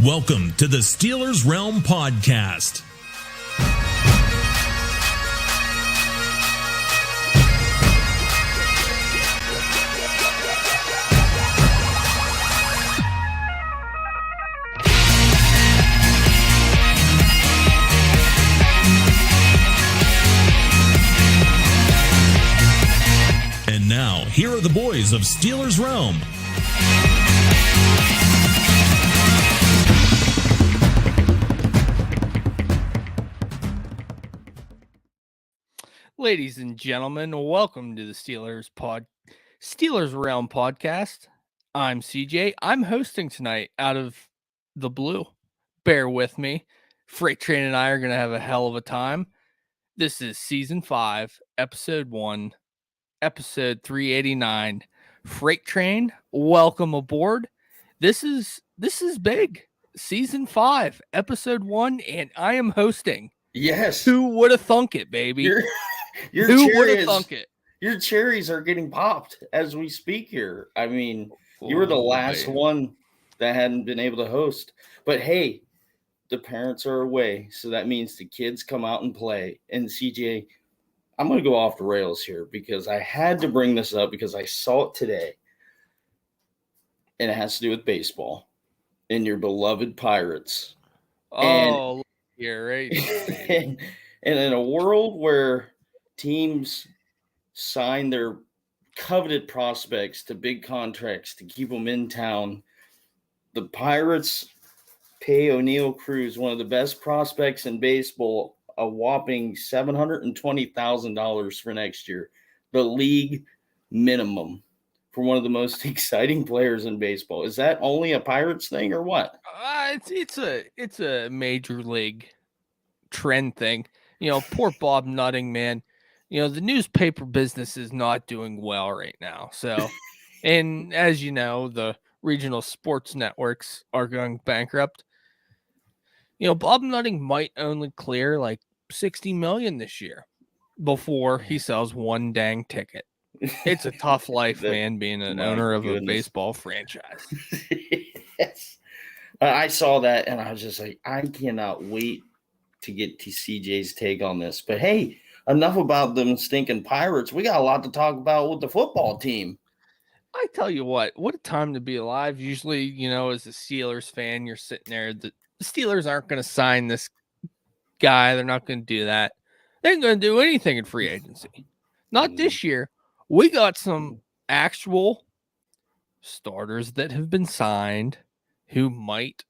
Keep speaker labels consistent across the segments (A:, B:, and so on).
A: Welcome to the Steelers Realm Podcast. And now, here are the boys of Steelers Realm.
B: Ladies and gentlemen, welcome to the Steelers Realm Podcast. I'm CJ. I'm hosting tonight out of the blue. Bear with me. Freight Train and I are going to have a hell of a time. This is Season 5, Episode 1, Episode 389. Freight Train, welcome aboard. This is big. Season 5, Episode 1, and I am hosting.
C: Yes.
B: Who would have thunk it, baby?
C: Who would have thunk it? Your cherries are getting popped as we speak here. I mean, you were the last one that hadn't been able to host. But hey, the parents are away, so that means the kids come out and play. And CJ, I'm going to go off the rails here because I had to bring this up because I saw it today. And it has to do with baseball and your beloved Pirates.
B: Oh, you're right.
C: And in a world where teams sign their coveted prospects to big contracts to keep them in town, the Pirates pay O'Neal Cruz, one of the best prospects in baseball, a whopping $720,000 for next year, the league minimum for one of the most exciting players in baseball. Is that only a Pirates thing or what?
B: It's a major league trend thing. You know, poor Bob Nutting, man. You know, the newspaper business is not doing well right now. So, and as you know, the regional sports networks are going bankrupt. You know, Bob Nutting might only clear like $60 million this year before he sells one dang ticket. It's a tough life, man, being an owner of a baseball franchise.
C: Yes. I saw that and I was just like, I cannot wait to get to CJ's take on this. But hey, enough about them stinking Pirates. We got a lot to talk about with the football team.
B: I tell you what a time to be alive. Usually, you know, as a Steelers fan, you're sitting there. The Steelers aren't going to sign this guy. They're not going to do that. They ain't going to do anything in free agency. Not this year. We got some actual starters that have been signed who might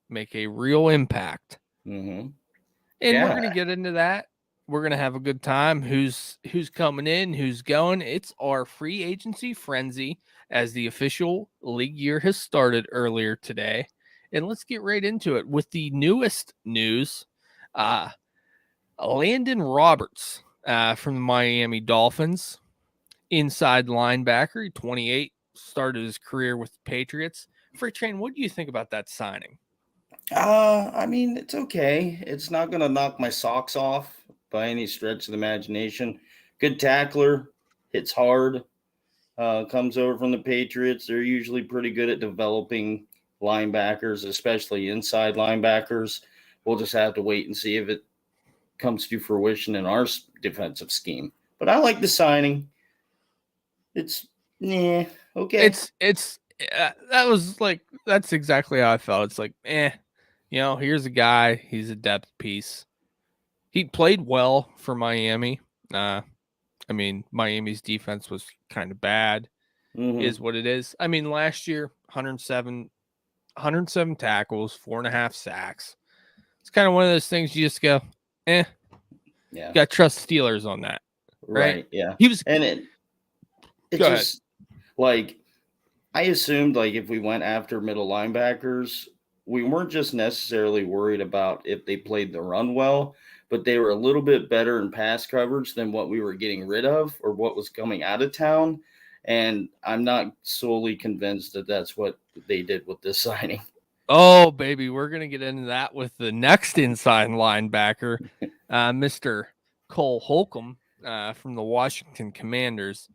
B: make a real impact.
C: Mm-hmm.
B: And we're going to get into that. We're going to have a good time. Who's coming in, who's going. It's our free agency frenzy as the official league year has started earlier today. And let's get right into it with the newest news. Landon Roberts from the Miami Dolphins, inside linebacker, 28, started his career with the Patriots. Freight Train, what do you think about that signing?
C: I mean, it's okay. It's not going to knock my socks off by any stretch of the imagination. Good tackler, hits hard, comes over from the Patriots. They're usually pretty good at developing linebackers, especially inside linebackers. We'll just have to wait and see if it comes to fruition in our defensive scheme. But I like the signing. It's okay.
B: That's exactly how I felt. It's like, you know, here's a guy. He's a depth piece. He played well for Miami. I mean, Miami's defense was kind of bad, is what it is. I mean, last year, 107 tackles, 4.5 sacks. It's kind of one of those things you just go, yeah. Got to trust Steelers on that. Right?
C: Yeah.
B: He was,
C: and it
B: go
C: just
B: ahead.
C: Like, I assumed like if we went after middle linebackers, we weren't just necessarily worried about if they played the run well, but they were a little bit better in pass coverage than what we were getting rid of or what was coming out of town. And I'm not solely convinced that that's what they did with this signing.
B: Oh, baby, we're going to get into that with the next inside linebacker, Mr. Cole Holcomb from the Washington Commanders.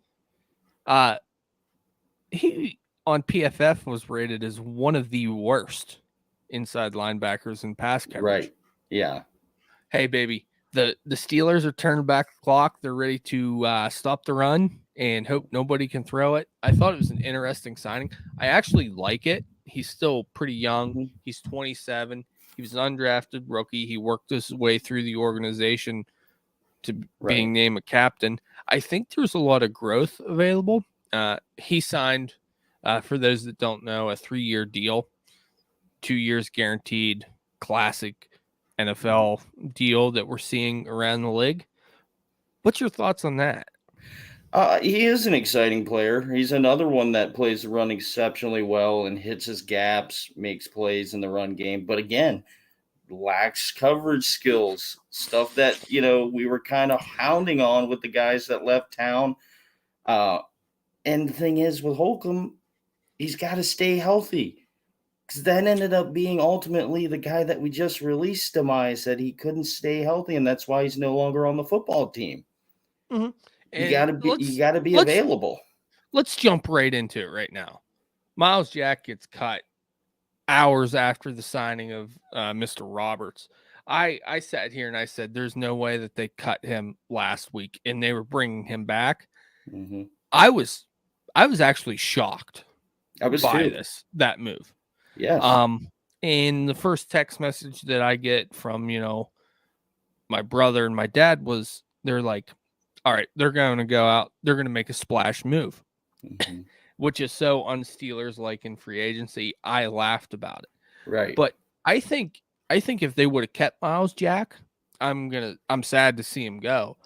B: He on PFF was rated as one of the worst inside linebackers and pass coverage.
C: Right. Yeah.
B: Hey, baby, the Steelers are turning back the clock. They're ready to stop the run and hope nobody can throw it. I thought it was an interesting signing. I actually like it. He's still pretty young.
C: Mm-hmm.
B: He's 27. He was an undrafted rookie. He worked his way through the organization to being named a captain. I think there's a lot of growth available. He signed, for those that don't know, a 3-year deal, 2 years guaranteed, classic NFL deal that we're seeing around the league. What's your thoughts on that?
C: He is an exciting player. He's another one that plays the run exceptionally well and hits his gaps, makes plays in the run game. But again, lacks coverage skills, stuff that, we were kind of hounding on with the guys that left town. And the thing is, with Holcomb, he's got to stay healthy. Because that ended up being ultimately the guy that we just released demise, that he couldn't stay healthy, and that's why he's no longer on the football team.
B: Mm-hmm.
C: You gotta be available.
B: Let's jump right into it right now. Miles Jack gets cut hours after the signing of Mr. Roberts. I sat here and I said, there's no way that they cut him last week and they were bringing him back.
C: Mm-hmm.
B: I was actually shocked
C: by
B: that move.
C: Yeah.
B: And the first text message that I get from, my brother and my dad was, they're like, all right, they're going to go out. They're going to make a splash move,
C: mm-hmm.
B: which is so un-Steelers like in free agency. I laughed about it.
C: Right.
B: But I think if they would have kept Miles Jack, I'm sad to see him go.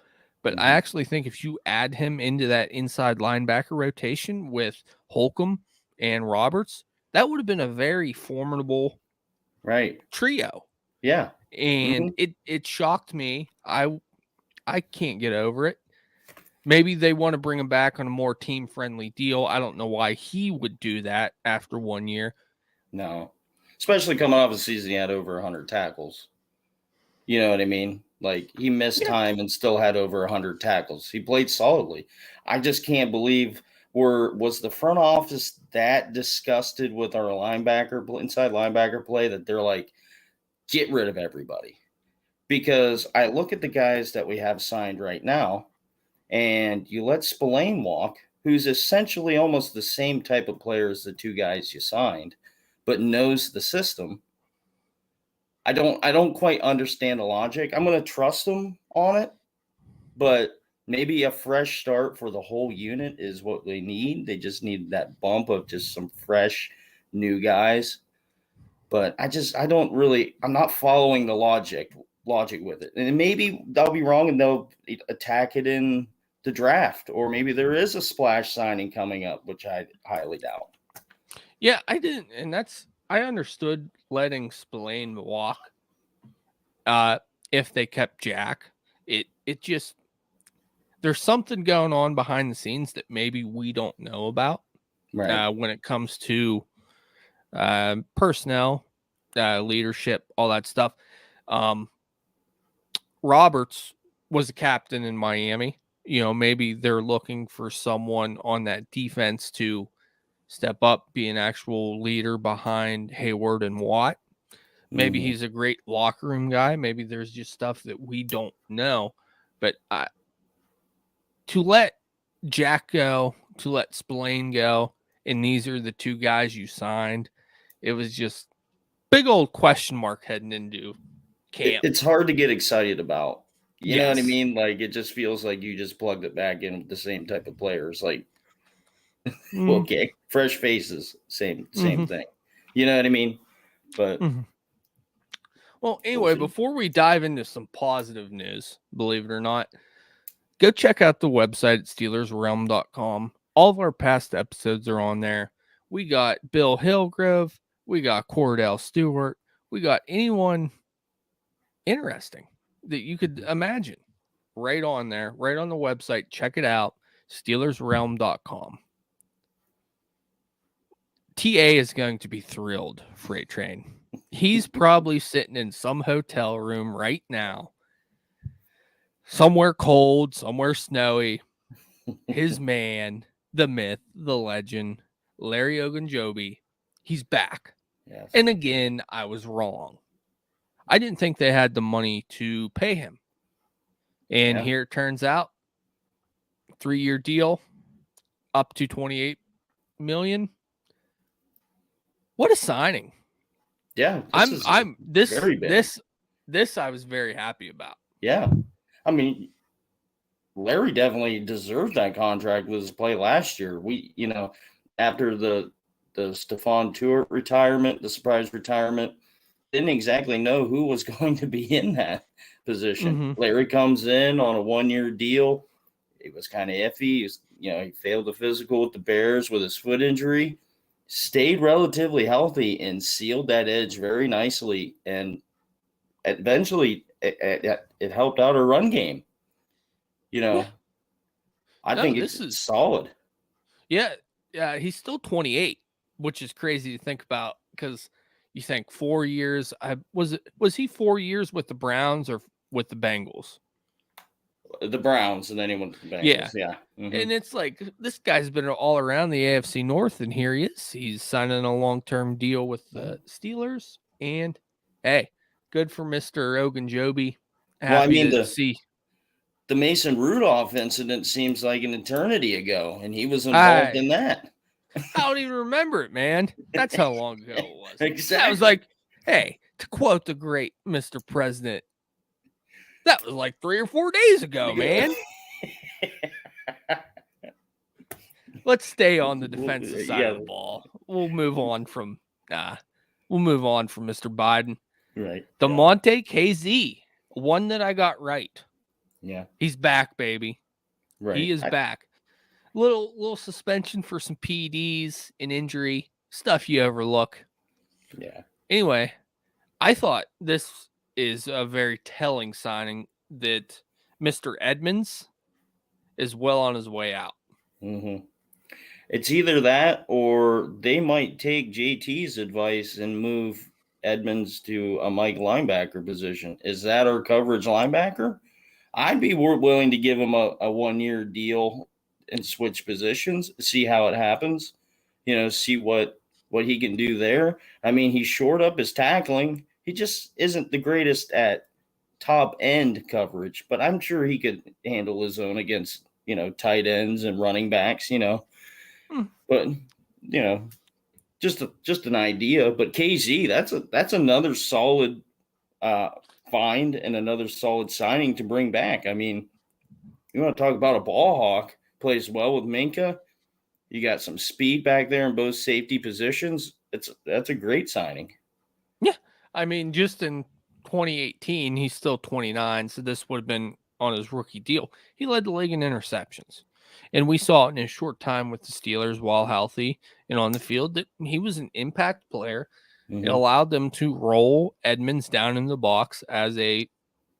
B: But
C: mm-hmm.
B: I actually think if you add him into that inside linebacker rotation with Holcomb and Roberts, that would have been a very formidable trio.
C: Yeah.
B: And it shocked me. I can't get over it. Maybe they want to bring him back on a more team-friendly deal. I don't know why he would do that after 1 year.
C: No. Especially coming off a season he had over 100 tackles. You know what I mean? Like, he missed time and still had over 100 tackles. He played solidly. I just can't believe was the front office that disgusted with our inside linebacker play that they're like, get rid of everybody. Because I look at the guys that we have signed right now, and you let Spillane walk, who's essentially almost the same type of player as the two guys you signed, but knows the system. I don't quite understand the logic. I'm going to trust them on it, but maybe a fresh start for the whole unit is what they need. They just need that bump of just some fresh new guys. But I'm not following the logic with it. And maybe they'll be wrong and they'll attack it in the draft, or maybe there is a splash signing coming up, which I highly doubt.
B: Yeah, I didn't, and I understood letting Spillane walk if they kept Jack. It just, there's something going on behind the scenes that maybe we don't know about when it comes to personnel, leadership, all that stuff. Roberts was a captain in Miami. Maybe they're looking for someone on that defense to step up, be an actual leader behind Hayward and Watt. Maybe he's a great locker room guy. Maybe there's just stuff that we don't know. But to let Jack go, to let Spillane go, and these are the two guys you signed, it was just big old question mark heading into camp.
C: It's hard to get excited about. You know what I mean? Like, it just feels like you just plugged it back in with the same type of players. Like, okay, fresh faces, same thing. You know what I mean? But
B: well, anyway, before we dive into some positive news, believe it or not, go check out the website at SteelersRealm.com. All of our past episodes are on there. We got Bill Hillgrove, we got Cordell Stewart, we got anyone interesting that you could imagine right on there, right on the website. Check it out, SteelersRealm.com. TA is going to be thrilled, Freight Train. He's probably sitting in some hotel room right now, somewhere cold, somewhere snowy. His man, the myth, the legend, Larry Ogunjobi, he's back.
C: Yes.
B: And again, I was wrong. I didn't think they had the money to pay him. And here it turns out, 3-year deal, up to $28 million. What a signing.
C: Yeah. Very big.
B: This I was very happy about.
C: Yeah. I mean, Larry definitely deserved that contract with his play last year. After the Stephon Tuitt retirement, the surprise retirement, didn't exactly know who was going to be in that position.
B: Mm-hmm.
C: Larry comes in on a 1-year deal. It was kind of iffy. He failed the physical with the Bears with his foot injury, stayed relatively healthy, and sealed that edge very nicely. And eventually, it helped out our run game.
B: Yeah.
C: I think it's solid.
B: Yeah, he's still 28, which is crazy to think about because you think 4 years. Was he 4 years with the Browns or with the Bengals?
C: The Browns, and then he went to the Bengals. Yeah. Mm-hmm.
B: And it's like this guy's been all around the AFC North, and here he is. He's signing a long-term deal with the Steelers, and hey, good for Mr. Ogunjobi. Happy to see.
C: The Mason Rudolph incident seems like an eternity ago, and he was involved in that.
B: I don't even remember it, man. That's how long ago it was.
C: Exactly.
B: I was like, hey, to quote the great Mr. President, that was like 3 or 4 days ago, man. Let's stay on the defensive side of the ball. We'll move on from Mr. Biden.
C: Right.
B: Monte KZ, one that I got right.
C: Yeah.
B: He's back, baby.
C: Right.
B: He is back. Little suspension for some PEDs and injury, stuff you overlook.
C: Yeah.
B: Anyway, I thought this is a very telling signing that Mr. Edmonds is well on his way out.
C: Mm-hmm. It's either that or they might take JT's advice and move Edmonds to a Mike linebacker position. Is that our coverage linebacker? I'd be willing to give him a 1-year deal and switch positions, see how it happens, see what he can do there. I mean, he's shored up his tackling. He just isn't the greatest at top end coverage, but I'm sure he could handle his own against, tight ends and running backs, But, just an idea. But KZ, that's another solid find and another solid signing to bring back. I mean, you want to talk about a ball hawk, plays well with Minka. You got some speed back there in both safety positions. That's a great signing.
B: Yeah. I mean, just in 2018, he's still 29, so this would have been on his rookie deal. He led the league in interceptions. And we saw in his short time with the Steelers while healthy and on the field that he was an impact player.
C: Mm-hmm.
B: It allowed them to roll Edmonds down in the box as a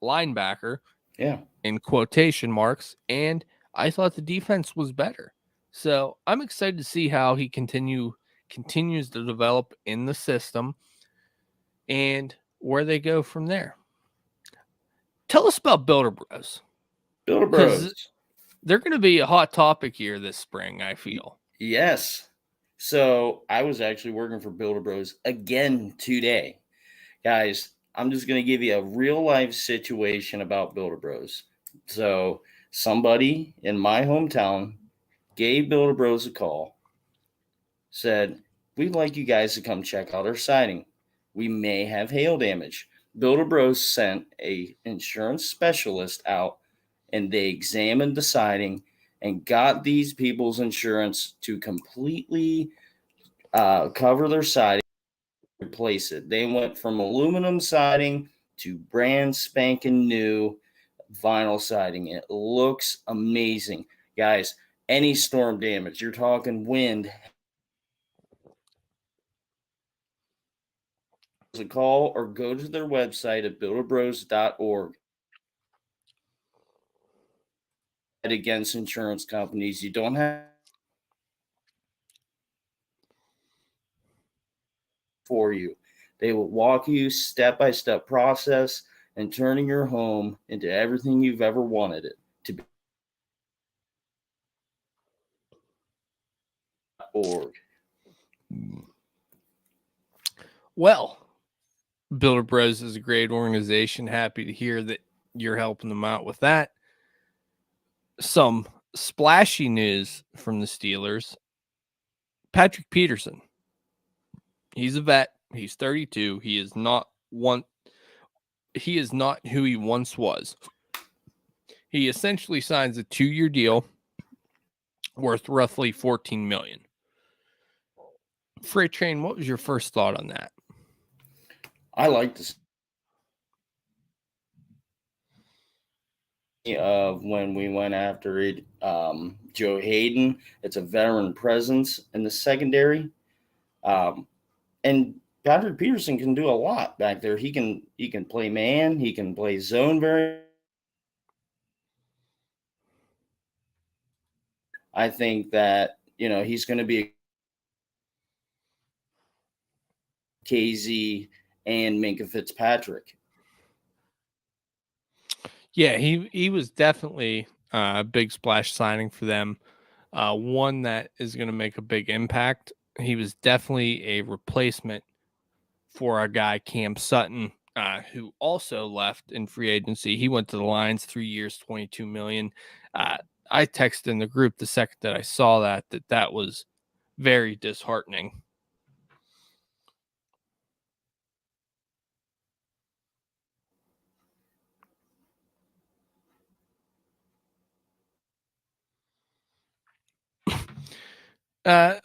B: linebacker.
C: Yeah.
B: In quotation marks. And I thought the defense was better. So I'm excited to see how he continues to develop in the system and where they go from there. Tell us about Builder Bros.
C: Builder Bros.
B: They're going to be a hot topic here this spring, I feel.
C: Yes. So I was actually working for Builder Bros again today. Guys, I'm just going to give you a real life situation about Builder Bros. So somebody in my hometown gave Builder Bros a call, said, we'd like you guys to come check out our siding. We may have hail damage. Builder Bros sent a insurance specialist out, and they examined the siding and got these people's insurance to completely cover their siding, replace it. They went from aluminum siding to brand spanking new vinyl siding. It looks amazing. Guys, any storm damage, you're talking wind, a call or go to their website at builderbros.org. Against insurance companies, you don't have for you. They will walk you step by step process and turning your home into everything you've ever wanted it to be. .org.
B: Well, Builder Bros is a great organization. Happy to hear that you're helping them out with that. Some splashy news from the Steelers. Patrick Peterson. He's a vet. He's 32. He is not who he once was. He essentially signs a 2-year deal worth roughly $14 million. Freight Train, what was your first thought on that?
C: I like this of when we went after it, Joe Hayden. It's a veteran presence in the secondary, and Patrick Peterson can do a lot back there. He can play man. He can play zone very. I think that he's going to be KZ and Minka Fitzpatrick.
B: Yeah, he was definitely a big splash signing for them. One that is going to make a big impact. He was definitely a replacement for our guy Cam Sutton, who also left in free agency. He went to the Lions, 3 years, $22 million. I texted in the group the second that I saw that was very disheartening.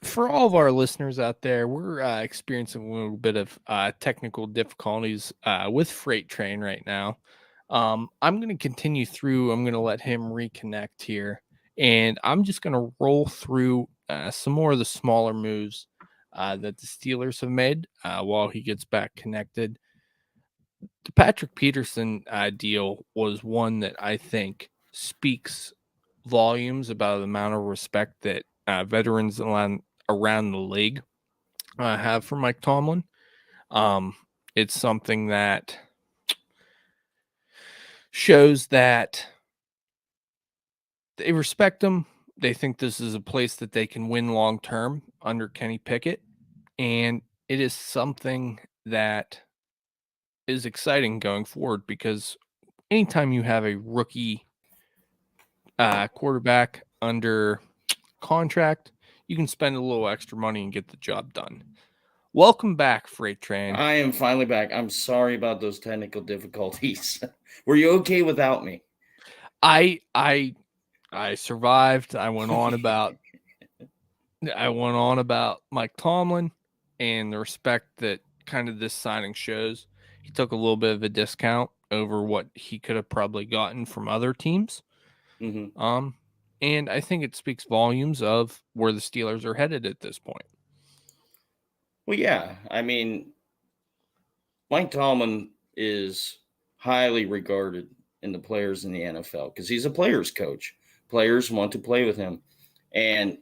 B: For all of our listeners out there, we're experiencing a little bit of technical difficulties with Freight Train right now. I'm going to continue through. I'm going to let him reconnect here, and I'm just going to roll through some more of the smaller moves that the Steelers have made while he gets back connected. The Patrick Peterson deal was one that I think speaks volumes about the amount of respect that veterans around the league have for Mike Tomlin. It's something that shows that they respect him. They think this is a place that they can win long term under Kenny Pickett. And it is something that is exciting going forward because anytime you have a rookie quarterback under contract, you can spend a little extra money and get the job done. Welcome back, Freight Train.
C: I am finally back. I'm sorry about those technical difficulties. Were you okay without me?
B: I survived. I went on about Mike Tomlin and the respect that kind of this signing shows. He took a little bit of a discount over what he could have probably gotten from other teams.
C: Mm-hmm.
B: And I think it speaks volumes of where the Steelers are headed at this point.
C: Well, yeah. I mean, Mike Tomlin is highly regarded in the players in the NFL because he's a player's coach. Players want to play with him. And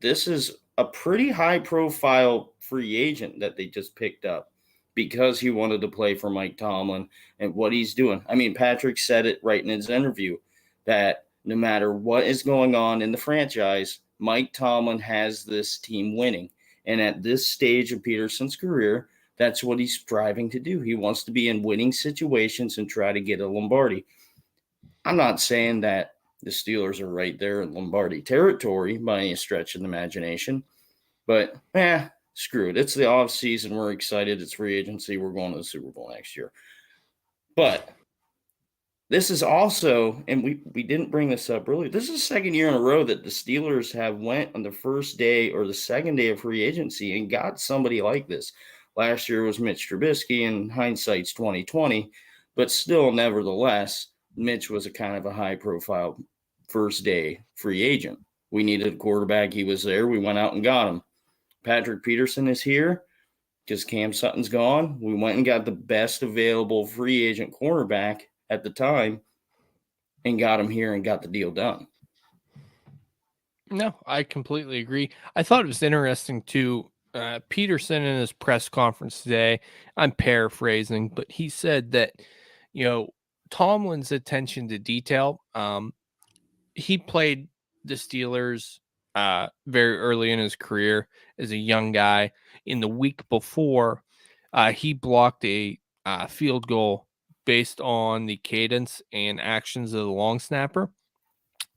C: this is a pretty high profile free agent that they just picked up because he wanted to play for Mike Tomlin and what he's doing. I mean, Patrick said it right in his interview that no matter what is going on in the franchise, Mike Tomlin has this team winning. And at this stage of Peterson's career, that's what he's striving to do. He wants to be in winning situations and try to get a Lombardi. I'm not saying that the Steelers are right there in Lombardi territory by any stretch of the imagination, but screw it. It's the off season. We're excited. It's free agency. We're going to the Super Bowl next year. But this is also, and we didn't bring this up earlier, this is the second year in a row that the Steelers have went on the first day or the second day of free agency and got somebody like this. Last year was Mitch Trubisky, and hindsight's 2020, but still, nevertheless, Mitch was a kind of a high-profile first-day free agent. We needed a quarterback. He was there. We went out and got him. Patrick Peterson is here because Cam Sutton's gone. We went and got the best available free agent cornerback at the time and got him here and got the deal done.
B: No, I completely agree. I thought it was interesting too. Peterson in his press conference today, I'm paraphrasing, but he said that, Tomlin's attention to detail, he played the Steelers very early in his career as a young guy. In the week before, He blocked a field goal based on the cadence and actions of the long snapper.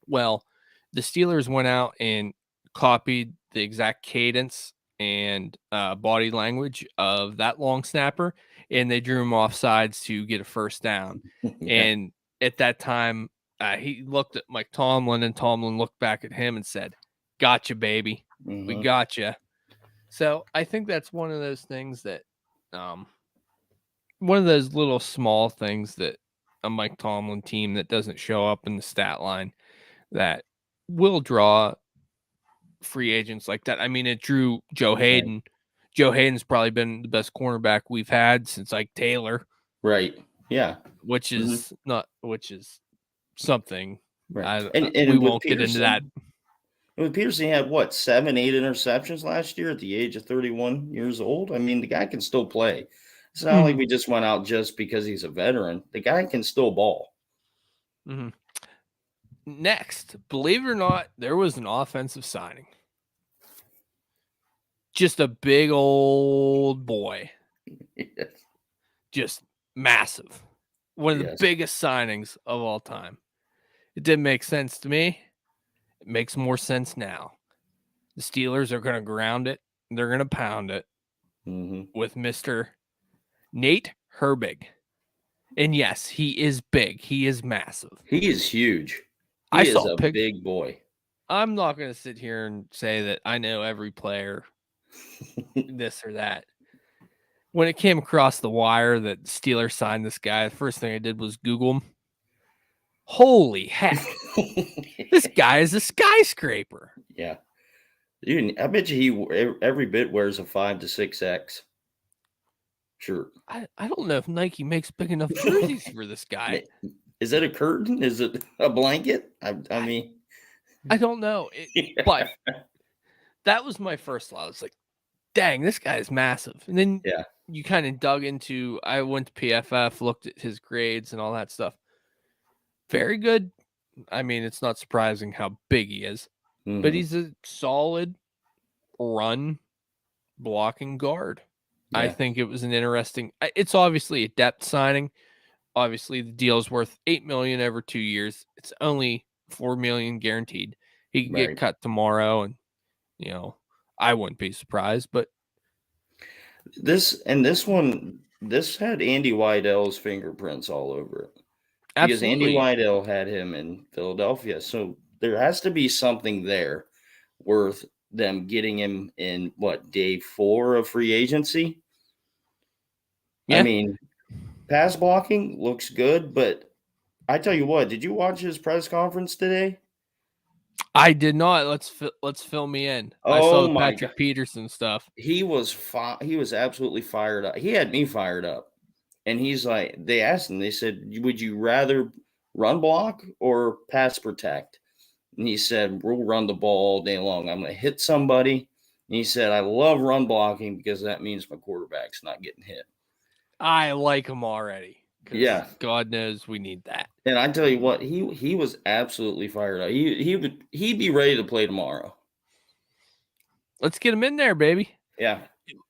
B: Well, the Steelers went out and copied the exact cadence and body language of that long snapper, and they drew him off sides to get a first down.
C: Yeah.
B: And at that time, he looked at Mike Tomlin, and Tomlin looked back at him and said, "Gotcha, baby. We
C: Mhm.
B: gotcha." So I think that's one of those things that, one of those little small things that a Mike Tomlin team that doesn't show up in the stat line that will draw free agents like that. I mean, it drew Joe
C: Right.
B: Hayden. Joe Hayden's probably been the best cornerback we've had since like Taylor,
C: Right. Yeah.
B: which
C: Mhm.
B: is something.
C: Right.
B: I we
C: And
B: won't get into that.
C: with Peterson, he had what, 7, 8 interceptions last year at the age of 31 years old. I mean, the guy can still play. It's not like
B: Mhm,
C: we just went out just because he's a veteran. The guy can still ball.
B: mhm. Next, believe it or not, there was an offensive signing. Just a big old boy,
C: Yes.
B: just massive. One of the
C: Yes.
B: biggest signings of all time. It didn't make sense to me. It makes more sense now. The Steelers are going to ground it. They're going to pound it
C: Mhm.
B: with Mr. Nate Herbig. And yes, he is big. He is massive.
C: He is huge.
B: I
C: He is
B: saw a
C: a
B: pic.
C: big boy.
B: I'm not going to sit here and say that I know every player, this or that. When it came across the wire that Steelers signed this guy, the first thing I did was Google him. Holy heck. This guy is a skyscraper.
C: Yeah. Dude, I bet you every bit wears a 5 to 6X shirt.
B: I don't know if Nike makes big enough jerseys for this guy.
C: Is it a curtain? Is it a blanket? I mean,
B: I don't know. But that was my first thought. I was like, dang, this guy is massive. And then
C: yeah.
B: you kind of dug into, I went to PFF, looked at his grades and all that stuff. Very good. I mean, it's not surprising how big he is, but
C: Mhm.
B: he's a solid run blocking guard. I
C: Yeah.
B: think it was an interesting, it's obviously a depth signing. Obviously, the deal is worth $8 million over 2 years. It's only $4 million guaranteed. He could get
C: Right.
B: cut tomorrow, and I wouldn't be surprised. But
C: This had Andy Weidell's fingerprints all over it because Andy
B: absolutely,
C: Weidell had him in Philadelphia. So there has to be something there worth them getting him in what, day 4 of free agency? I
B: yeah.
C: mean, pass blocking looks good, but I tell you what, did you watch his press conference today?
B: I did not. Let's fill me in. I saw
C: Oh
B: the
C: my god.
B: Patrick Peterson stuff.
C: He was absolutely fired up. He had me fired up. And he's like, they asked him, they said, would you rather run block or pass protect? And he said, we'll run the ball all day long. I'm going to hit somebody. And he said, I love run blocking because that means my quarterback's not getting hit.
B: I like him already because
C: Yeah.
B: God knows we need that.
C: And I tell you what, he was absolutely fired up. He'd be ready to play tomorrow.
B: Let's get him in there, baby.
C: Yeah.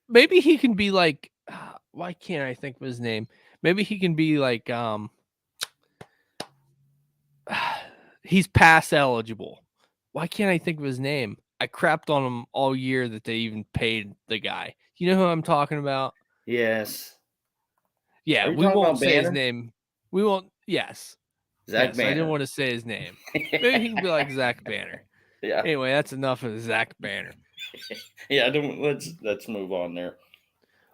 B: Maybe he can be like. Why can't I think of his name? Maybe he can be like. He's pass eligible. Why can't I think of his name? I crapped on him all year that they even paid the guy. You know who I'm talking about?
C: Yes.
B: Yeah,
C: Are you
B: we
C: talking
B: won't
C: about
B: say his
C: Banner?
B: name. We won't. Yes.
C: Zach
B: Yes, I didn't
C: Banner.
B: want to say his name. Maybe he can be like Zach Banner.
C: Yeah.
B: Anyway, that's enough of Zach Banner.
C: Yeah, don't let's move on there.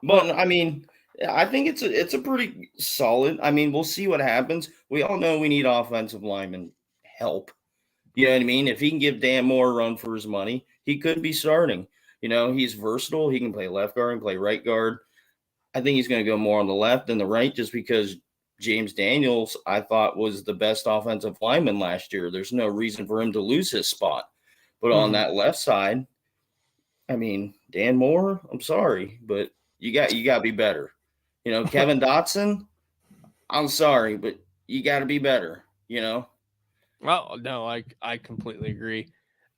B: Well,
C: But I mean, I think it's a pretty solid. I mean, we'll see what happens. We all know we need offensive lineman help. You know what I mean? If he can give Dan Moore a run for his money, he could be starting. You know, he's versatile. He can play left guard and play right guard. I think he's going to go more on the left than the right just because James Daniels, I thought, was the best offensive lineman last year. There's no reason for him to lose his spot. But on
B: mhm.
C: that left side, I mean, Dan Moore, I'm sorry, but you got to be better. You know, Kevin Dotson, I'm sorry, but you got to be better, you know?
B: Well, no, I completely agree.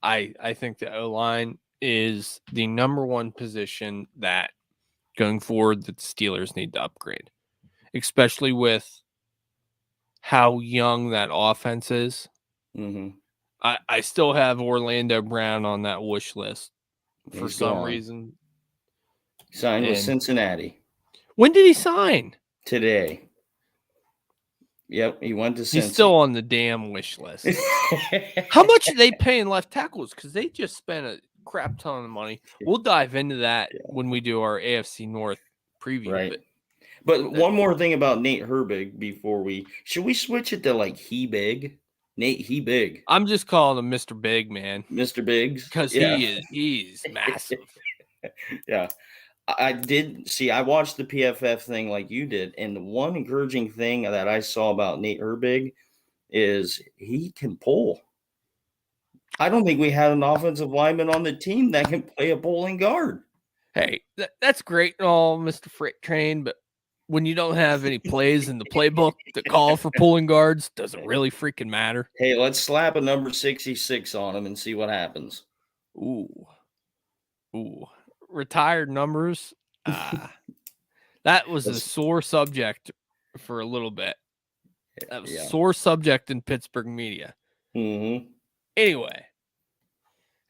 B: I think the O line is the number one position that going forward that the Steelers need to upgrade, especially with how young that offense is.
C: Mm-hmm.
B: I still have Orlando Brown on that wish list for
C: He's
B: some
C: gone.
B: reason.
C: Signed with
B: And
C: Cincinnati
B: when did he sign?
C: today. Yep, he went to Cincy.
B: He's still on the damn wish list. How much are they paying left tackles? Because they just spent a crap ton of money. We'll dive into that when we do our AFC North preview.
C: Right. But one more thing about Nate Herbig before should we switch it to like He Big? Nate He Big.
B: I'm just calling him Mr. Big, man.
C: Mr. Biggs.
B: Because he's massive.
C: Yeah. I watched the PFF thing like you did, and the one encouraging thing that I saw about Nate Herbig is he can pull. I don't think we had an offensive lineman on the team that can play a pulling guard.
B: Hey, that's great and all, Mr. Freight Train, but when you don't have any plays in the playbook that call for pulling guards, does it really freaking matter?
C: Hey, let's slap a number 66 on him and see what happens.
B: Ooh. Retired numbers. That was a sore subject for a little bit. That was a sore subject in Pittsburgh media.
C: Mm-hmm.
B: Anyway,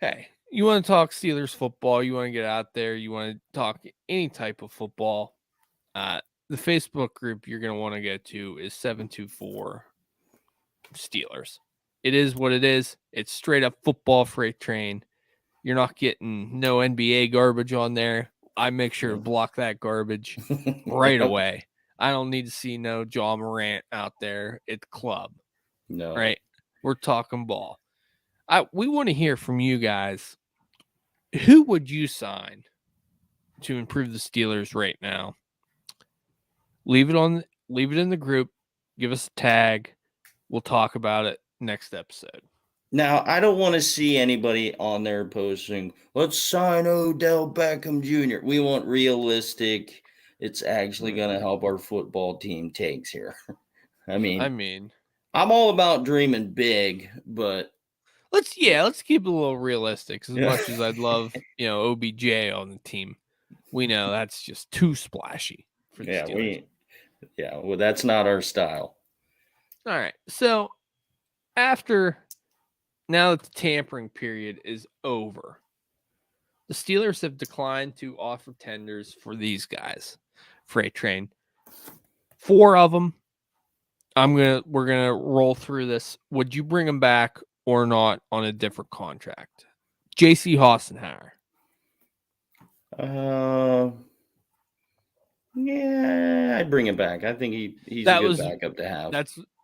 B: hey, you want to talk Steelers football, you want to get out there, you want to talk any type of football, the Facebook group you're going to want to get to is 724 Steelers. It is what it is. It's straight up football freight train. You're not getting no NBA garbage on there. I make sure to block that garbage right away. I don't need to see no John Morant out there at the club.
C: No.
B: Right? We're talking ball. We want to hear from you guys. Who would you sign to improve the Steelers right now? Leave it in the group. Give us a tag. We'll talk about it next episode.
C: Now, I don't want to see anybody on there posting, let's sign Odell Beckham Jr. We want realistic. It's actually going to help our football team takes here. I mean, I'm all about dreaming big, but
B: let's keep it a little realistic. As much as I'd love, OBJ on the team, we know that's just too splashy for the Steelers.
C: Well, that's not our style.
B: All right. So now that the tampering period is over, the Steelers have declined to offer tenders for these guys. Freight Train. 4 of them. We're gonna roll through this. Would you bring them back or not on a different contract? J.C. Hassenauer.
C: Yeah, I'd bring him back. I think he's a good backup to have.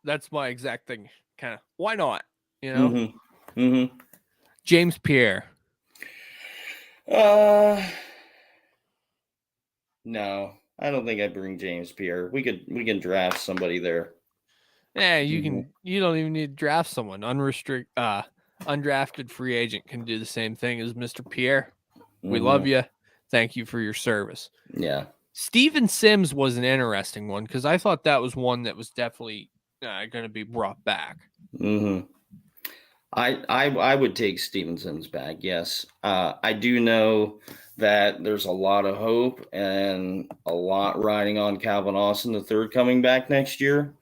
B: That's my exact thing. Kind of. Why not?
C: Mm-hmm. Mm-hmm.
B: James Pierre.
C: No, I don't think I'd bring James Pierre. We can draft somebody there.
B: Yeah, you can. You don't even need to draft someone. Undrafted free agent can do the same thing as Mr. Pierre. We love you. Thank you for your service.
C: Yeah.
B: Steven Sims was an interesting one because I thought that was one that was definitely going to be brought back.
C: Mm-hmm. I would take Steven Sims back. Yes. I do know that there's a lot of hope and a lot riding on Calvin Austin III coming back next year.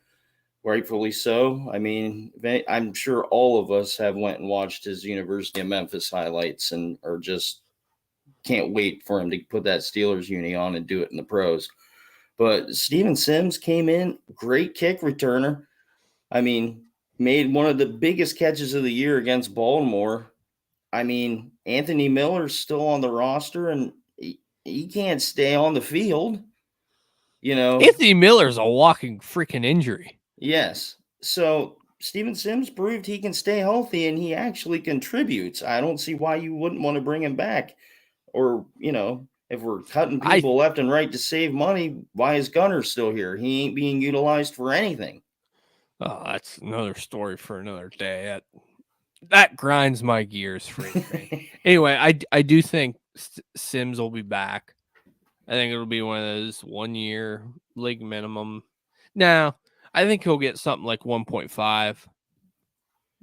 C: Rightfully so. I mean, I'm sure all of us have went and watched his University of Memphis highlights and are just can't wait for him to put that Steelers uni on and do it in the pros. But Steven Sims came in, great kick returner. I mean, made one of the biggest catches of the year against Baltimore. I mean, Anthony Miller's still on the roster and he can't stay on the field.
B: Anthony Miller's a walking freaking injury.
C: Yes. So Steven Sims proved he can stay healthy and he actually contributes. I don't see why you wouldn't want to bring him back. Or, if we're cutting people left and right to save money, why is Gunner still here? He ain't being utilized for anything.
B: Oh, that's another story for another day. That grinds my gears, Frank. Anyway, I do think Sims will be back. I think it'll be one of those 1 year league minimum. Now, I think he'll get something like 1.5.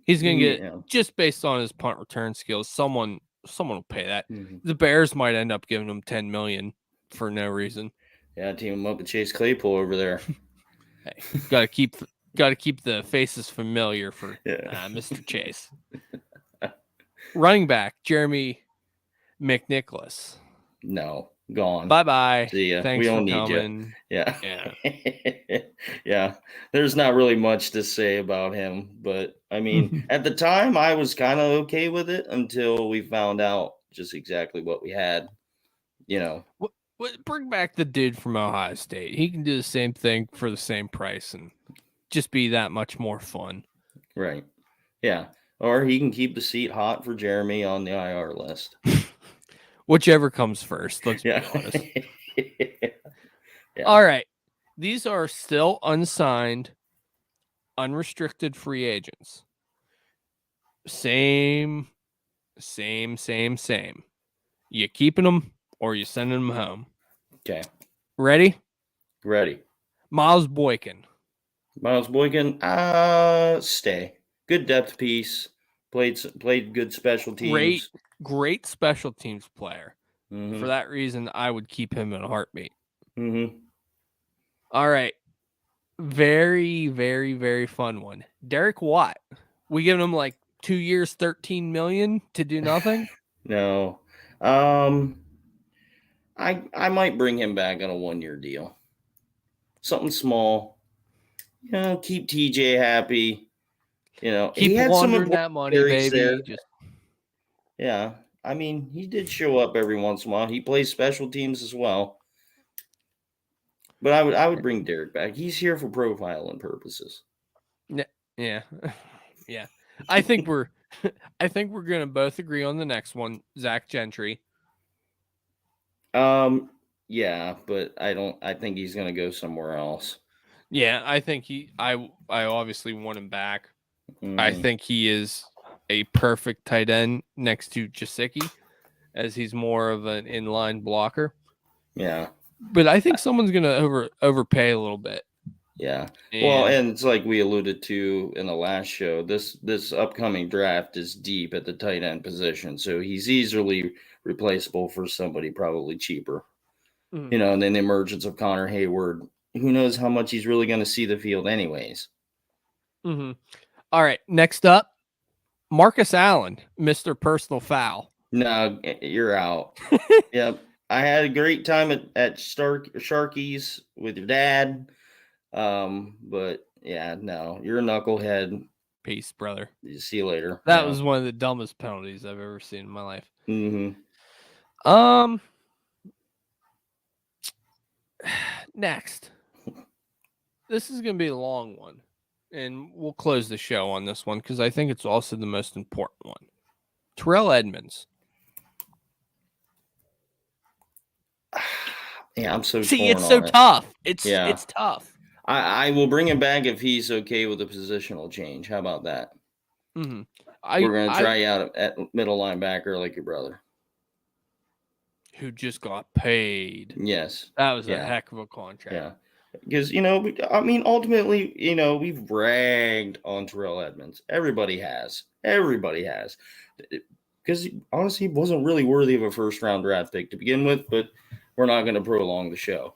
B: He's going to get, just based on his punt return skills, someone will pay that.
C: Mm-hmm.
B: The Bears might end up giving him $10 million for no reason.
C: Yeah, team him up with Chase Claypool over there.
B: Hey, got to keep the faces familiar for
C: Yeah.
B: Mr. Chase. Running back Jeremy McNicholas.
C: No, gone.
B: Bye-bye.
C: See ya.
B: Thanks
C: We
B: for
C: don't need
B: coming.
C: you. Yeah.
B: Yeah.
C: Yeah. There's not really much to say about him, but I mean, at the time I was kind of okay with it until we found out just exactly what we had, you know.
B: Bring back the dude from Ohio State. He can do the same thing for the same price and just be that much more fun.
C: Right. Yeah. Or he can keep the seat hot for Jeremy on the IR list.
B: Whichever comes first, let's
C: Yeah.
B: be honest.
C: Yeah.
B: All right. These are still unsigned, unrestricted free agents. Same. You keeping them or you sending them home?
C: Okay.
B: Ready?
C: Ready.
B: Miles Boykin.
C: Miles Boykin, stay. Good depth piece. Played good special teams.
B: Great special teams player.
C: Mm-hmm.
B: For that reason, I would keep him in a heartbeat.
C: Mm-hmm.
B: All right. Very, very, very fun one. Derek Watt. We giving him like 2 years, 13 million to do nothing?
C: No. I might bring him back on a 1-year deal. Something small. You know, keep TJ happy. You know,
B: Keep
C: he had some
B: laundering
C: important
B: that money,
C: carries there.
B: baby. Just
C: Yeah. I mean, he did show up every once in a while. He plays special teams as well. But I would bring Derek back. He's here for profiling purposes.
B: yeah. Yeah. I think we're gonna both agree on the next one, Zach Gentry.
C: Yeah, but I think he's gonna go somewhere else.
B: Yeah, I think I obviously want him back. I think he is a perfect tight end next to Jasicki, as he's more of an inline blocker.
C: Yeah.
B: But I think someone's gonna overpay a little bit.
C: Yeah. Well, and it's like we alluded to in the last show, this upcoming draft is deep at the tight end position. So he's easily replaceable for somebody probably cheaper.
B: Mhm.
C: You know, and then the emergence of Connor Hayward, who knows how much he's really going to see the field anyways.
B: Mm-hmm. All right, next up, Marcus Allen, Mr. Personal Foul.
C: No, you're out. Yep. I had a great time at Sharky's with your dad. But yeah, no, you're a knucklehead.
B: Peace, brother.
C: See you later.
B: That was one of the dumbest penalties I've ever seen in my life.
C: Mm-hmm.
B: Next. This is going to be a long one. And we'll close the show on this one because I think it's also the most important one. Terrell Edmonds.
C: Yeah, I'm so
B: See,
C: torn
B: it's so
C: on it.
B: tough. It's tough.
C: I will bring him back if he's okay with a positional change. How about that?
B: Mm-hmm.
C: We're going to try you out at middle linebacker like your brother.
B: Who just got paid.
C: Yes.
B: That was a heck of a contract.
C: Yeah. Because, you know, I mean, ultimately, you know, we've ragged on Terrell Edmonds. Everybody has. Because, honestly, he wasn't really worthy of a first-round draft pick to begin with, but we're not going to prolong the show.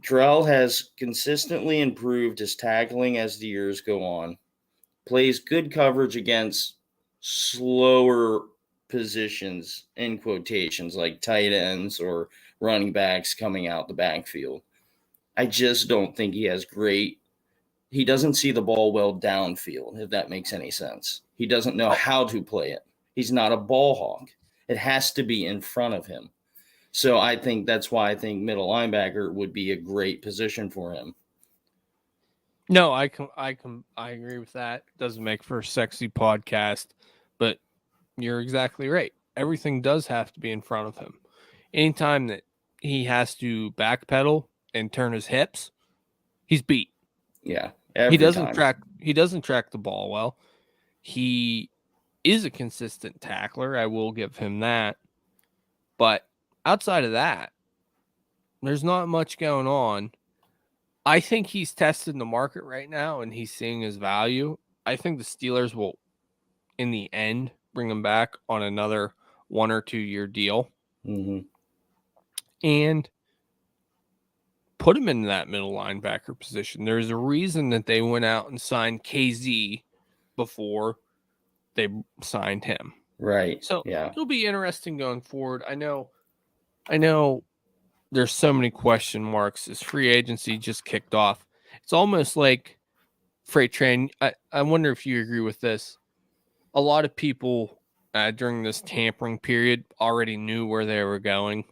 C: Terrell has consistently improved his tackling as the years go on. Plays good coverage against slower positions, in quotations, like tight ends or running backs coming out the backfield. I just don't think he doesn't see the ball well downfield, if that makes any sense. He doesn't know how to play it. He's not a ball hawk. It has to be in front of him. So I think that's why I think middle linebacker would be a great position for him.
B: No, I agree with that. It doesn't make for a sexy podcast, but you're exactly right. Everything does have to be in front of him. Anytime that he has to backpedal and turn his hips, he's beat.
C: Yeah.
B: He doesn't track the ball well. He is a consistent tackler. I will give him that. But outside of that, there's not much going on. I think he's testing the market right now and he's seeing his value. I think the Steelers will, in the end, bring him back on another 1 or 2 year deal.
C: Mm-hmm.
B: and put him in that middle linebacker position. There's a reason that they went out and signed KZ before they signed him.
C: Right.
B: So
C: Yeah.
B: it'll be interesting going forward. I know there's so many question marks. This free agency just kicked off. It's almost like freight train. I wonder if you agree with this. A lot of people during this tampering period already knew where they were going.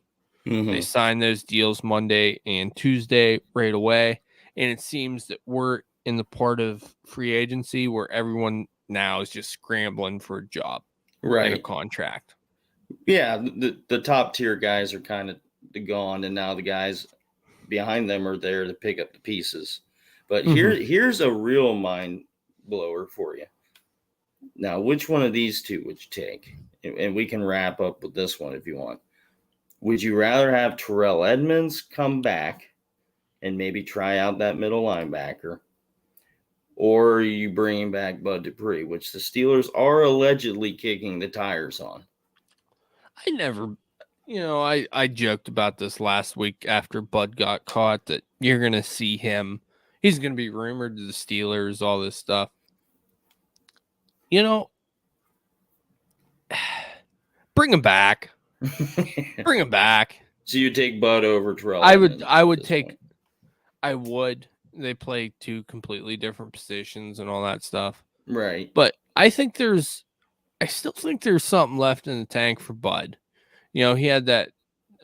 B: They signed those deals Monday and Tuesday right away. And it seems that we're in the part of free agency where everyone now is just scrambling for a job and a contract.
C: Yeah, the top tier guys are kind of gone, and now the guys behind them are there to pick up the pieces. But here's a real mind blower for you. Now, which one of these two would you take? And we can wrap up with this one if you want. Would you rather have Terrell Edmonds come back and maybe try out that middle linebacker, or are you bringing back Bud Dupree, which the Steelers are allegedly kicking the tires on?
B: I never, I joked about this last week after Bud got caught that you're going to see him. He's going to be rumored to the Steelers, all this stuff. Bring him back. Bring him back.
C: So you take Bud over Terrell?
B: I would take. I would. They play two completely different positions and all that stuff.
C: Right.
B: But I still think there's something left in the tank for Bud. He had that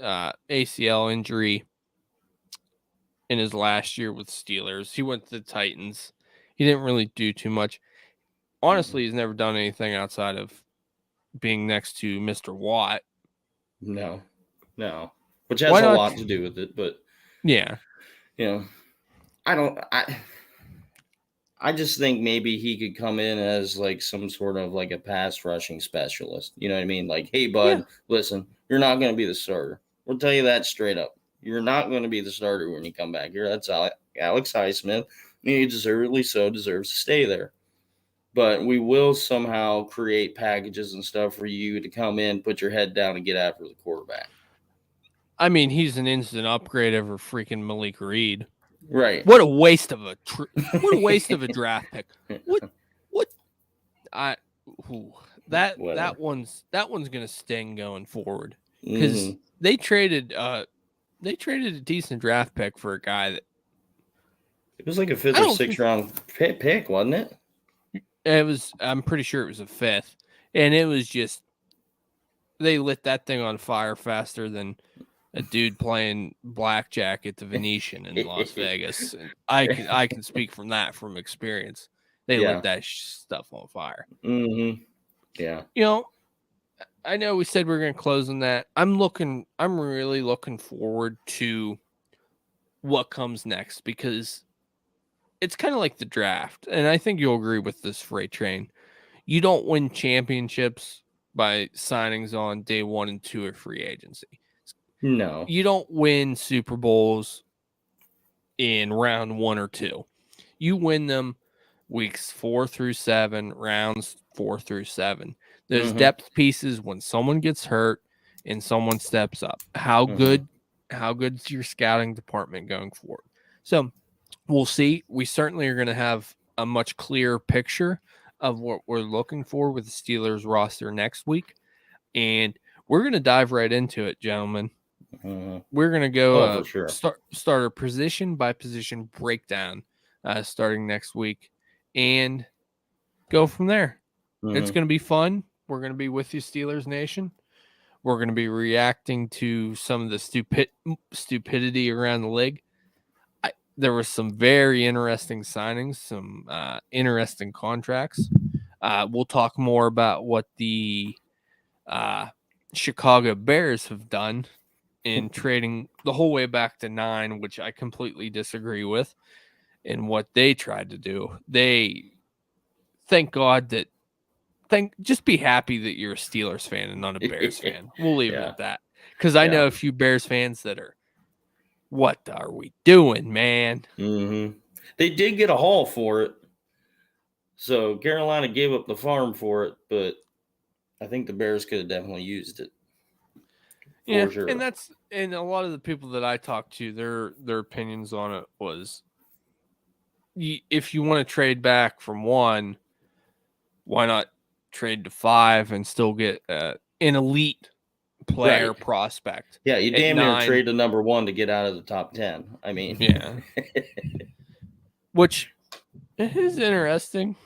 B: ACL injury in his last year with Steelers. He went to the Titans. He didn't really do too much. Honestly, he's never done anything outside of being next to Mr. Watt.
C: No. Which has a lot to do with it, but
B: yeah.
C: I just think maybe he could come in as like some sort of like a pass rushing specialist. You know what I mean? Like, hey, Bud, listen, you're not going to be the starter. We'll tell you that straight up. You're not going to be the starter when you come back here. That's Alex Highsmith. He deservedly so deserves to stay there. But we will somehow create packages and stuff for you to come in, put your head down, and get after the quarterback.
B: I mean, he's an instant upgrade over freaking Malik Reed.
C: Right.
B: What a waste of a draft pick. That one's gonna sting going forward because they traded a decent draft pick for a guy that
C: it was like a 5th or 6th round pick, wasn't it?
B: It was. I'm pretty sure it was a 5th, and it was just they lit that thing on fire faster than a dude playing blackjack at the Venetian in Las Vegas. And I can speak from experience. They lit that stuff on fire.
C: Yeah.
B: I know we said we are going to close on that. I'm really looking forward to what comes next because it's kind of like the draft. And I think you'll agree with this, freight train. You don't win championships by signings on day 1 and 2 of free agency.
C: No.
B: You don't win Super Bowls in round 1 or 2. You win them weeks 4 through 7, rounds 4 through 7. Those depth pieces when someone gets hurt and someone steps up. How good's your scouting department going forward? So we'll see. We certainly are going to have a much clearer picture of what we're looking for with the Steelers roster next week. And we're going to dive right into it, gentlemen. We're going to go
C: for sure.
B: start a position by position breakdown starting next week and go from there. It's going to be fun. We're going to be with you, Steelers Nation. We're going to be reacting to some of the stupidity around the league. There were some very interesting signings, some interesting contracts. We'll talk more about what the Chicago Bears have done in trading the whole way back to 9, which I completely disagree with, and what they tried to do. Just be happy that you're a Steelers fan and not a Bears fan. We'll leave it at that. Because I know a few Bears fans that are, what are we doing, man?
C: They did get a haul for it. So Carolina gave up the farm for it, but I think the Bears could have definitely used it.
B: Yeah,
C: for sure.
B: and a lot of the people that I talked to, their opinions on it was, if you want to trade back from 1, why not trade to 5 and still get an elite player
C: Right.
B: prospect?
C: Yeah, you
B: at
C: damn near
B: 9.
C: trade the number 1 to get out of the top 10. I mean,
B: Yeah. Which is interesting.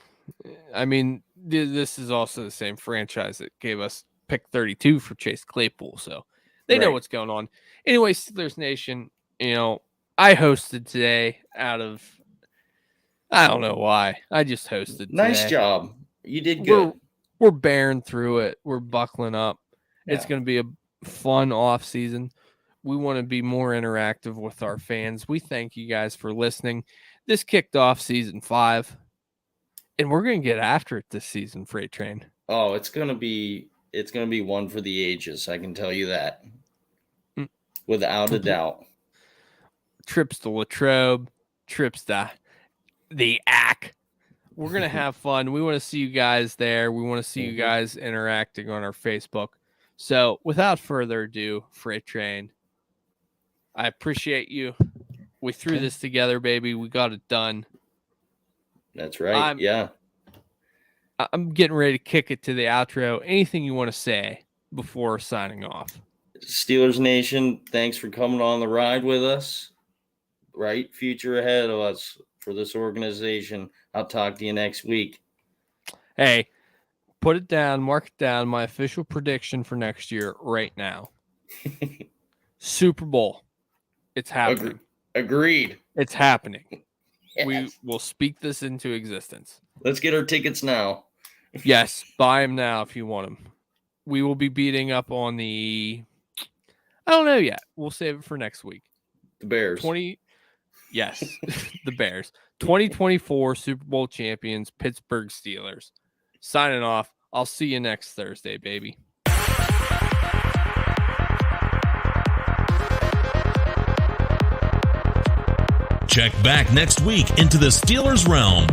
B: I mean, this is also the same franchise that gave us pick 32 for Chase Claypool, so they know
C: Right.
B: what's going on. Anyway, Steelers Nation, I hosted today out of, I don't know why. I just hosted
C: Nice
B: today.
C: job. You did good.
B: We're bearing through it. We're buckling up. It's
C: Yeah.
B: going to be a fun off season. We want to be more interactive with our fans. We thank you guys for listening. This kicked off season 5, and we're going to get after it this season, Freight Train.
C: Oh, it's gonna be one for the ages. I can tell you that, without a doubt.
B: Trips to Latrobe, trips to the ACK. We're going to have fun. We want to see you guys there. We want to see you guys interacting on our Facebook. So without further ado, Freight Train, I appreciate you. We threw this together, baby. We got it done.
C: That's right. Yeah.
B: I'm getting ready to kick it to the outro. Anything you want to say before signing off?
C: Steelers Nation, thanks for coming on the ride with us. Right future ahead of us for this organization. I'll talk to you next week.
B: Hey, put it down, mark it down. My official prediction for next year right now. Super Bowl. It's happening.
C: Agreed.
B: It's happening.
C: Yes.
B: We will speak this into existence.
C: Let's get our tickets now.
B: Yes, buy them now if you want them. We will be beating up on I don't know yet. We'll save it for next week.
C: The Bears.
B: Yes, the Bears. 2024 Super Bowl champions, Pittsburgh Steelers. Signing off. I'll see you next Thursday, baby.
A: Check back next week into the Steelers realm.